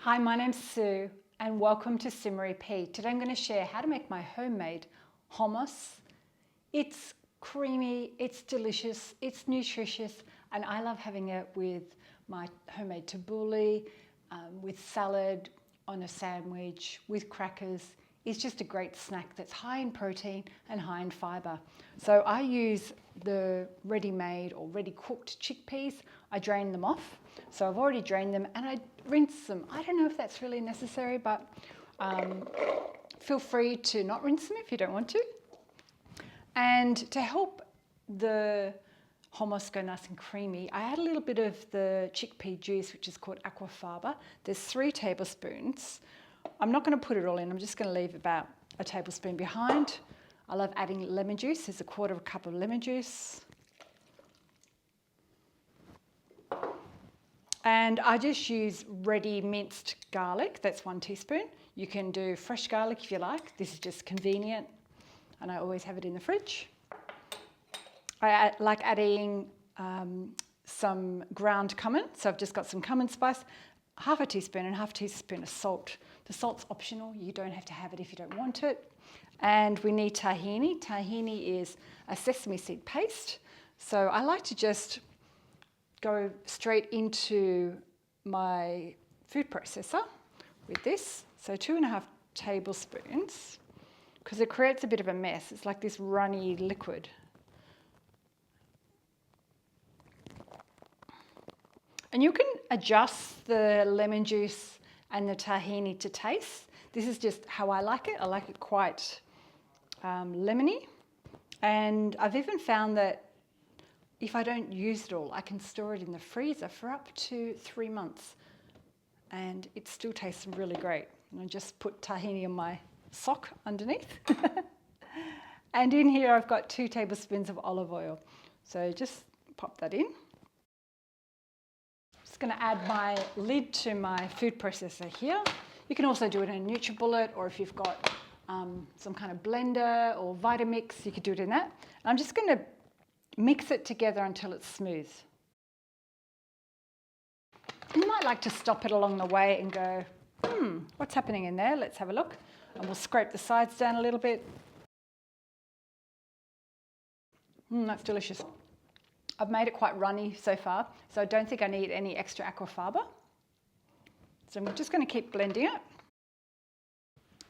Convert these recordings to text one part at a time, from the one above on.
Hi, my name's Sue and welcome to Maree. Today I'm going to share how to make my homemade hummus. It's creamy, it's delicious, it's nutritious, and I love having it with my homemade tabbouleh, with salad, on a sandwich, with crackers. It's just a great snack that's high in protein and high in fibre. So I use the ready-made or ready-cooked chickpeas. I drain them off. So I've already drained them and I rinse them. I don't know if that's really necessary, but feel free to not rinse them if you don't want to. And to help the hummus go nice and creamy, I add a little bit of the chickpea juice, which is called Aqua-faba. There's 3 tablespoons. I'm not going to put it all in, I'm just going to leave about a tablespoon behind. I love adding lemon juice. There's 1/4 cup of lemon juice. And I just use ready minced garlic, that's 1 teaspoon. You can do fresh garlic if you like. This is just convenient and I always have it in the fridge. I like adding some ground cumin. So I've just got some cumin spice, 1/2 teaspoon and 1/2 teaspoon of salt. The salt's optional, you don't have to have it if you don't want it. And we need tahini. Tahini is a sesame seed paste. So I like to just go straight into my food processor with this. So 2.5 tablespoons, because it creates a bit of a mess. It's like this runny liquid. And you can adjust the lemon juice and the tahini to taste. This is just how I like it. I like it quite lemony. And I've even found that if I don't use it all, I can store it in the freezer for up to 3 months. And it still tastes really great. And I just put tahini on my sock underneath. And in here I've got 2 tablespoons of olive oil. So just pop that in. Just going to add my lid to my food processor here. You can also do it in a NutriBullet, or if you've got some kind of blender or Vitamix, you could do it in that. And I'm just going to mix it together until it's smooth. And you might like to stop it along the way and go, what's happening in there? Let's have a look. And we'll scrape the sides down a little bit. That's delicious. I've made it quite runny so far, so I don't think I need any extra Aqua-faba. So I'm just going to keep blending it.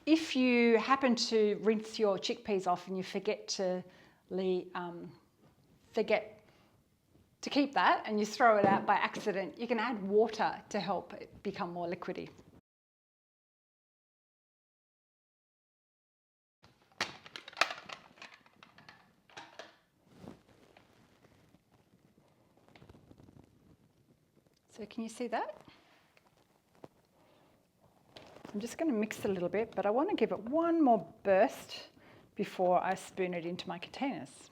If you happen to rinse your chickpeas off and you forget to keep that and you throw it out by accident, you can add water to help it become more liquidy. So can you see that? I'm just going to mix it a little bit, but I want to give it one more burst before I spoon it into my containers.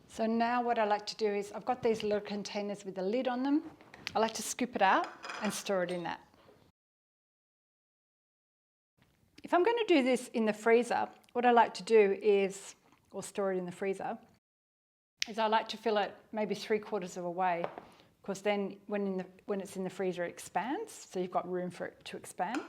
So now what I like to do is, I've got these little containers with a lid on them. I like to scoop it out and store it in that. If I'm going to do this in the freezer, what I like to do is, or store it in the freezer, is I like to fill it maybe 3/4 of a way, because then when it's in the freezer it expands, so you've got room for it to expand.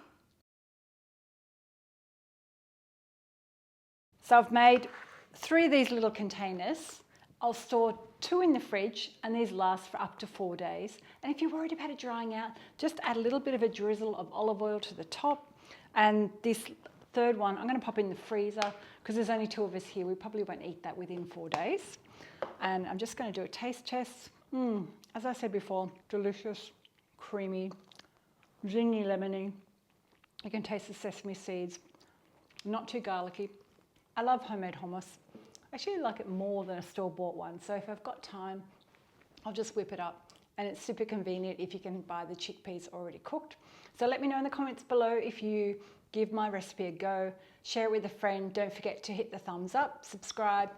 So I've made 3 of these little containers. I'll store 2 in the fridge and these last for up to 4 days. And if you're worried about it drying out, just add a little bit of a drizzle of olive oil to the top. And this 3rd one, I'm going to pop in the freezer because there's only 2 of us here. We probably won't eat that within 4 days. And I'm just going to do a taste test. As I said before, delicious, creamy, zingy, lemony. You can taste the sesame seeds. Not too garlicky. I love homemade hummus. I actually like it more than a store-bought one. So if I've got time, I'll just whip it up. And it's super convenient if you can buy the chickpeas already cooked. So let me know in the comments below if you give my recipe a go. Share it with a friend. Don't forget to hit the thumbs up, subscribe,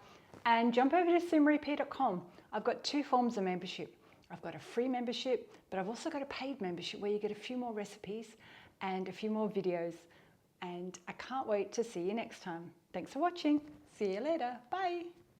and jump over to suemaree.com. I've got 2 forms of membership. I've got a free membership, but I've also got a paid membership where you get a few more recipes and a few more videos. And I can't wait to see you next time. Thanks for watching. See you later. Bye.